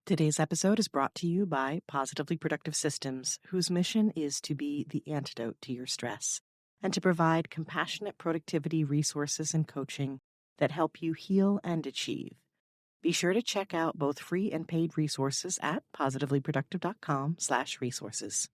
Today's episode is brought to you by Positively Productive Systems, whose mission is to be the antidote to your stress and to provide compassionate productivity resources and coaching that help you heal and achieve. Be sure to check out both free and paid resources at positivelyproductive.com/resources.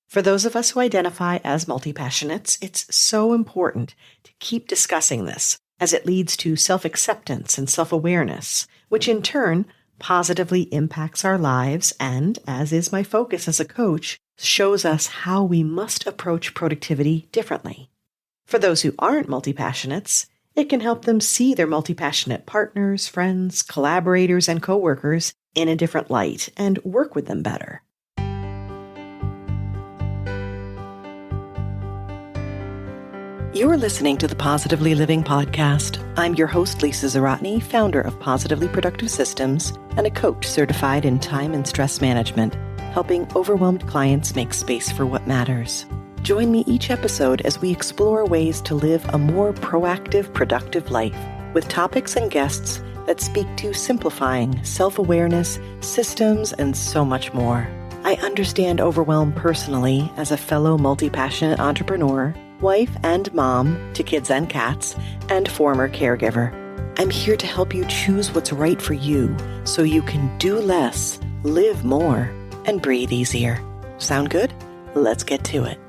For those of us who identify as multi-passionates, it's so important to keep discussing this, as it leads to self-acceptance and self-awareness, which in turn positively impacts our lives and, as is my focus as a coach, shows us how we must approach productivity differently. For those who aren't multi-passionates, it can help them see their multi-passionate partners, friends, collaborators, and coworkers in a different light and work with them better. You're listening to the Positively Living Podcast. I'm your host, Lisa Zaratny, founder of Positively Productive Systems and a coach certified in time and stress management, helping overwhelmed clients make space for what matters. Join me each episode as we explore ways to live a more proactive, productive life with topics and guests that speak to simplifying self-awareness, systems, and so much more. I understand overwhelm personally as a fellow multi-passionate entrepreneur, wife and mom to kids and cats, and former caregiver. I'm here to help you choose what's right for you so you can do less, live more, and breathe easier. Sound good? Let's get to it.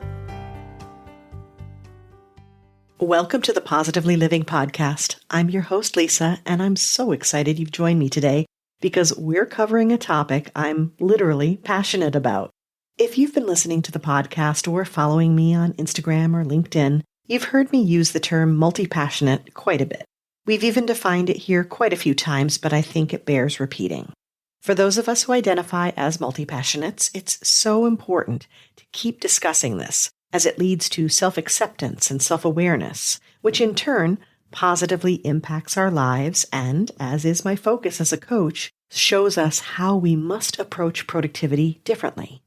Welcome to the Positively Living Podcast. I'm your host, Lisa, and I'm so excited you've joined me today because we're covering a topic I'm literally passionate about. If you've been listening to the podcast or following me on Instagram or LinkedIn, you've heard me use the term multi-passionate quite a bit. We've even defined it here quite a few times, but I think it bears repeating. For those of us who identify as multi-passionates, it's so important to keep discussing this, as it leads to self-acceptance and self-awareness, which in turn positively impacts our lives and, as is my focus as a coach, shows us how we must approach productivity differently.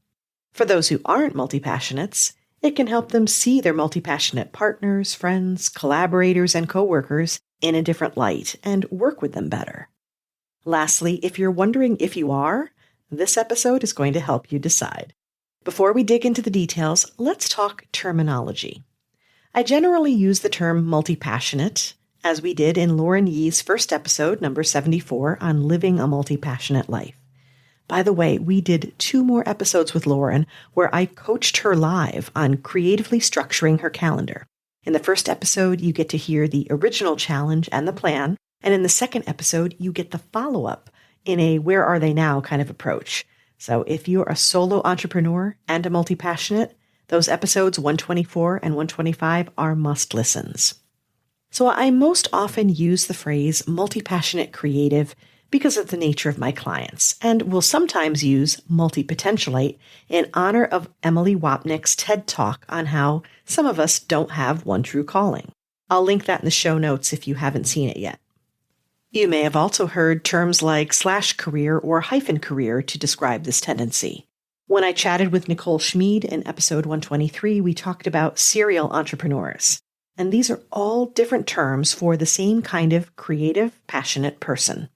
For those who aren't multi-passionates, it can help them see their multi-passionate partners, friends, collaborators, and coworkers in a different light and work with them better. Lastly, if you're wondering if you are, this episode is going to help you decide. Before we dig into the details, let's talk terminology. I generally use the term multi-passionate, as we did in Lauren Yee's first episode, number 74, on living a multi-passionate life. By the way, we did 2 more episodes with Lauren where I coached her live on creatively structuring her calendar. In the first episode, you get to hear the original challenge and the plan, and in the second episode, you get the follow-up in a where are they now kind of approach. So if you're a solo entrepreneur and a multi-passionate, those episodes 124 and 125 are must-listens. So I most often use the phrase multi-passionate creative because of the nature of my clients, and will sometimes use multi-potentialite in honor of Emily Wapnick's TED Talk on how some of us don't have one true calling. I'll link that in the show notes if you haven't seen it yet. You may have also heard terms like /career or -career to describe this tendency. When I chatted with Nicole Schmid in episode 123, we talked about serial entrepreneurs. And these are all different terms for the same kind of creative, passionate person.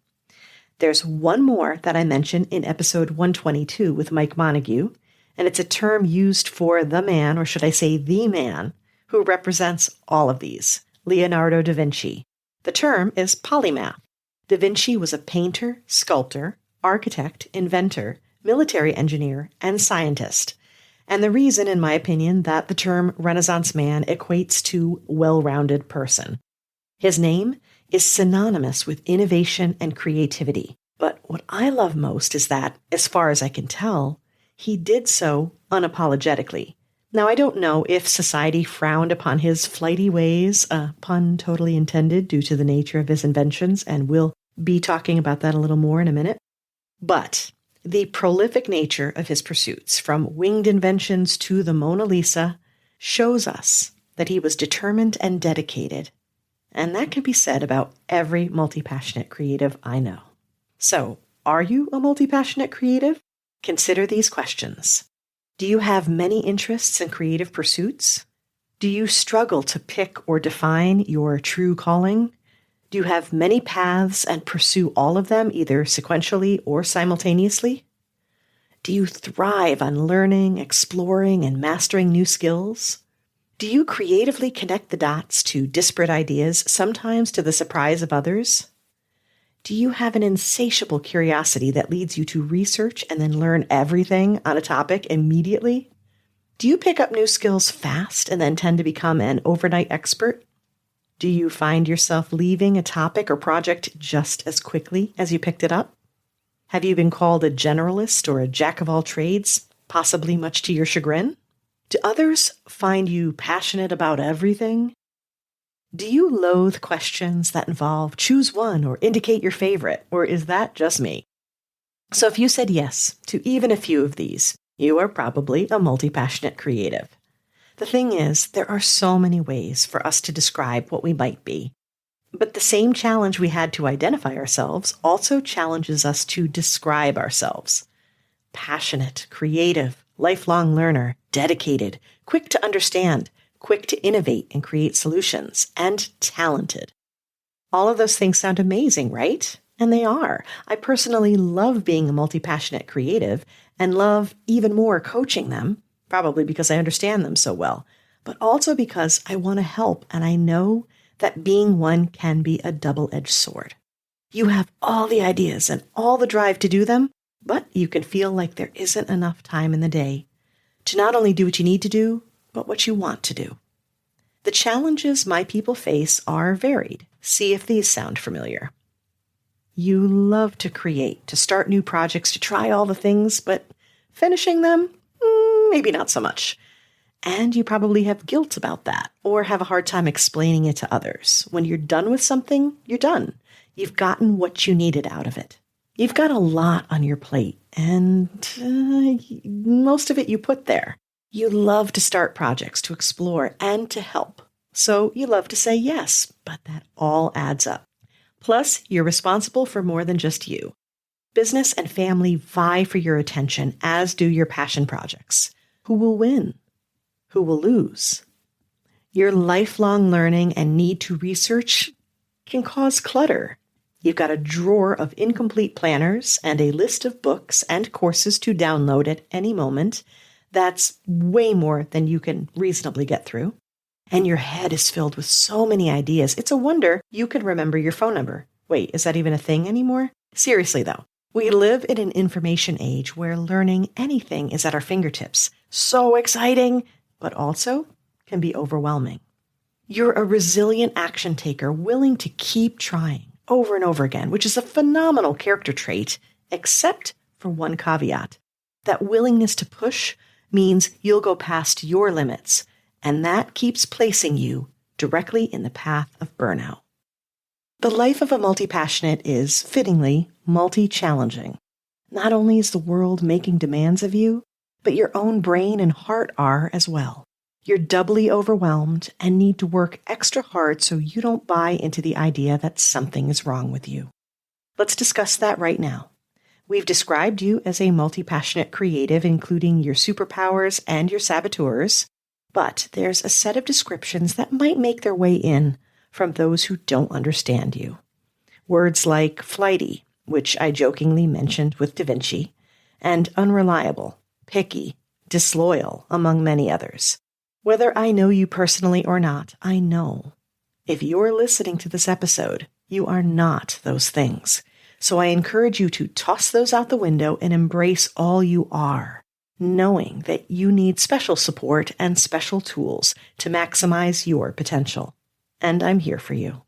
There's one more that I mentioned in episode 122 with Mike Montague, and it's a term used for the man, or should I say the man, who represents all of these, Leonardo da Vinci. The term is polymath. Da Vinci was a painter, sculptor, architect, inventor, military engineer, and scientist. And the reason, in my opinion, that the term Renaissance man equates to well-rounded person. His name is synonymous with innovation and creativity. But what I love most is that, as far as I can tell, he did so unapologetically. Now, I don't know if society frowned upon his flighty ways, a pun totally intended due to the nature of his inventions, and we'll be talking about that a little more in a minute. But the prolific nature of his pursuits, from winged inventions to the Mona Lisa, shows us that he was determined and dedicated. And that can be said about every multi-passionate creative I know. So, are you a multi-passionate creative? Consider these questions. Do you have many interests and creative pursuits? Do you struggle to pick or define your true calling? Do you have many paths and pursue all of them either sequentially or simultaneously? Do you thrive on learning, exploring, and mastering new skills? Do you creatively connect the dots to disparate ideas, sometimes to the surprise of others? Do you have an insatiable curiosity that leads you to research and then learn everything on a topic immediately? Do you pick up new skills fast and then tend to become an overnight expert? Do you find yourself leaving a topic or project just as quickly as you picked it up? Have you been called a generalist or a jack of all trades, possibly much to your chagrin? Do others find you passionate about everything? Do you loathe questions that involve choose one or indicate your favorite, or is that just me? So if you said yes to even a few of these, you are probably a multi-passionate creative. The thing is, there are so many ways for us to describe what we might be. But the same challenge we had to identify ourselves also challenges us to describe ourselves. Passionate, creative, lifelong learner, dedicated, quick to understand, quick to innovate and create solutions, and talented. All of those things sound amazing, right? And they are. I personally love being a multi-passionate creative and love even more coaching them, probably because I understand them so well, but also because I want to help and I know that being one can be a double-edged sword. You have all the ideas and all the drive to do them, but you can feel like there isn't enough time in the day to not only do what you need to do, but what you want to do. The challenges my people face are varied. See if these sound familiar. You love to create, to start new projects, to try all the things, but finishing them, maybe not so much. And you probably have guilt about that or have a hard time explaining it to others. When you're done with something, you're done. You've gotten what you needed out of it. You've got a lot on your plate, and most of it you put there. You love to start projects, to explore, and to help. So you love to say yes, but that all adds up. Plus, you're responsible for more than just you. Business and family vie for your attention, as do your passion projects. Who will win? Who will lose? Your lifelong learning and need to research can cause clutter. You've got a drawer of incomplete planners and a list of books and courses to download at any moment. That's way more than you can reasonably get through. And your head is filled with so many ideas. It's a wonder you can remember your phone number. Wait, is that even a thing anymore? Seriously, though. We live in an information age where learning anything is at our fingertips. So exciting, but also can be overwhelming. You're a resilient action taker willing to keep trying over and over again, which is a phenomenal character trait, except for one caveat. That willingness to push means you'll go past your limits, and that keeps placing you directly in the path of burnout. The life of a multi-passionate is, fittingly, multi-challenging. Not only is the world making demands of you, but your own brain and heart are as well. You're doubly overwhelmed and need to work extra hard so you don't buy into the idea that something is wrong with you. Let's discuss that right now. We've described you as a multi-passionate creative, including your superpowers and your saboteurs, but there's a set of descriptions that might make their way in from those who don't understand you. Words like flighty, which I jokingly mentioned with Da Vinci, and unreliable, picky, disloyal, among many others. Whether I know you personally or not, I know. If you're listening to this episode, you are not those things. So I encourage you to toss those out the window and embrace all you are, knowing that you need special support and special tools to maximize your potential. And I'm here for you.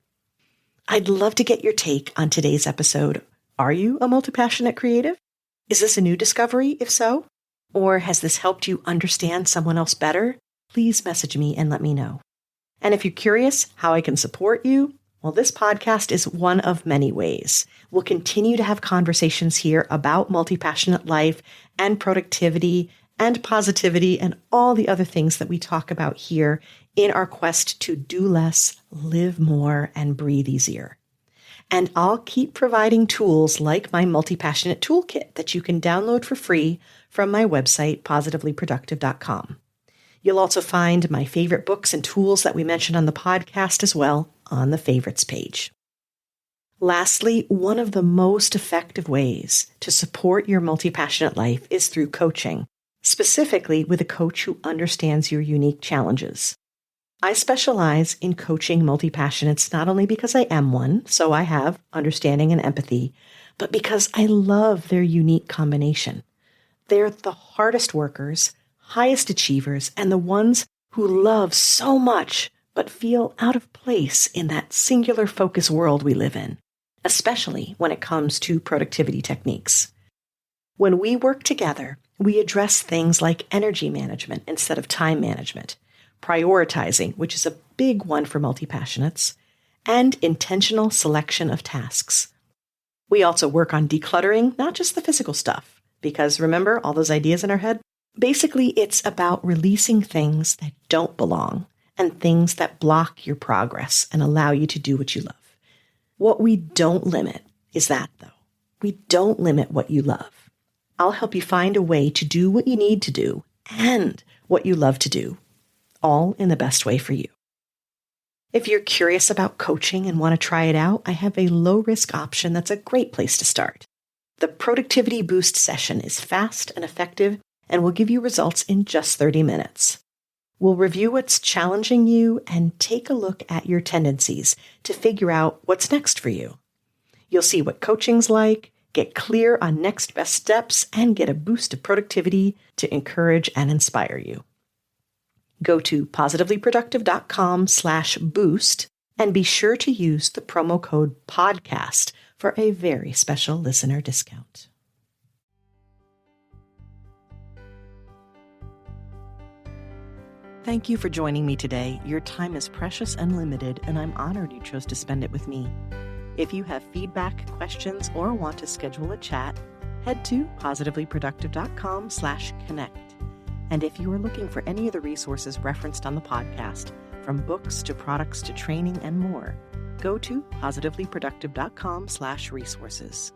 I'd love to get your take on today's episode. Are you a multi-passionate creative? Is this a new discovery, if so? Or has this helped you understand someone else better? Please message me and let me know. And if you're curious how I can support you, well, this podcast is one of many ways. We'll continue to have conversations here about multi-passionate life and productivity and positivity and all the other things that we talk about here in our quest to do less, live more, and breathe easier. And I'll keep providing tools like my multi-passionate toolkit that you can download for free from my website, positivelyproductive.com. You'll also find my favorite books and tools that we mentioned on the podcast as well on the favorites page. Lastly, one of the most effective ways to support your multi-passionate life is through coaching, specifically with a coach who understands your unique challenges. I specialize in coaching multi-passionates not only because I am one, so I have understanding and empathy, but because I love their unique combination. They're the hardest workers, highest achievers, and the ones who love so much but feel out of place in that singular focus world we live in, especially when it comes to productivity techniques. When we work together, we address things like energy management instead of time management, prioritizing, which is a big one for multi-passionates, and intentional selection of tasks. We also work on decluttering, not just the physical stuff, because remember all those ideas in our head? Basically, it's about releasing things that don't belong and things that block your progress and allow you to do what you love. What we don't limit is that, though. We don't limit what you love. I'll help you find a way to do what you need to do and what you love to do, all in the best way for you. If you're curious about coaching and want to try it out, I have a low-risk option that's a great place to start. The Productivity Boost session is fast and effective and will give you results in just 30 minutes. We'll review what's challenging you and take a look at your tendencies to figure out what's next for you. You'll see what coaching's like, get clear on next best steps, and get a boost of productivity to encourage and inspire you. Go to positivelyproductive.com/boost and be sure to use the promo code PODCAST for a very special listener discount. Thank you for joining me today. Your time is precious and limited, and I'm honored you chose to spend it with me. If you have feedback, questions, or want to schedule a chat, head to positivelyproductive.com/connect. And if you are looking for any of the resources referenced on the podcast, from books to products to training and more, go to positivelyproductive.com/resources.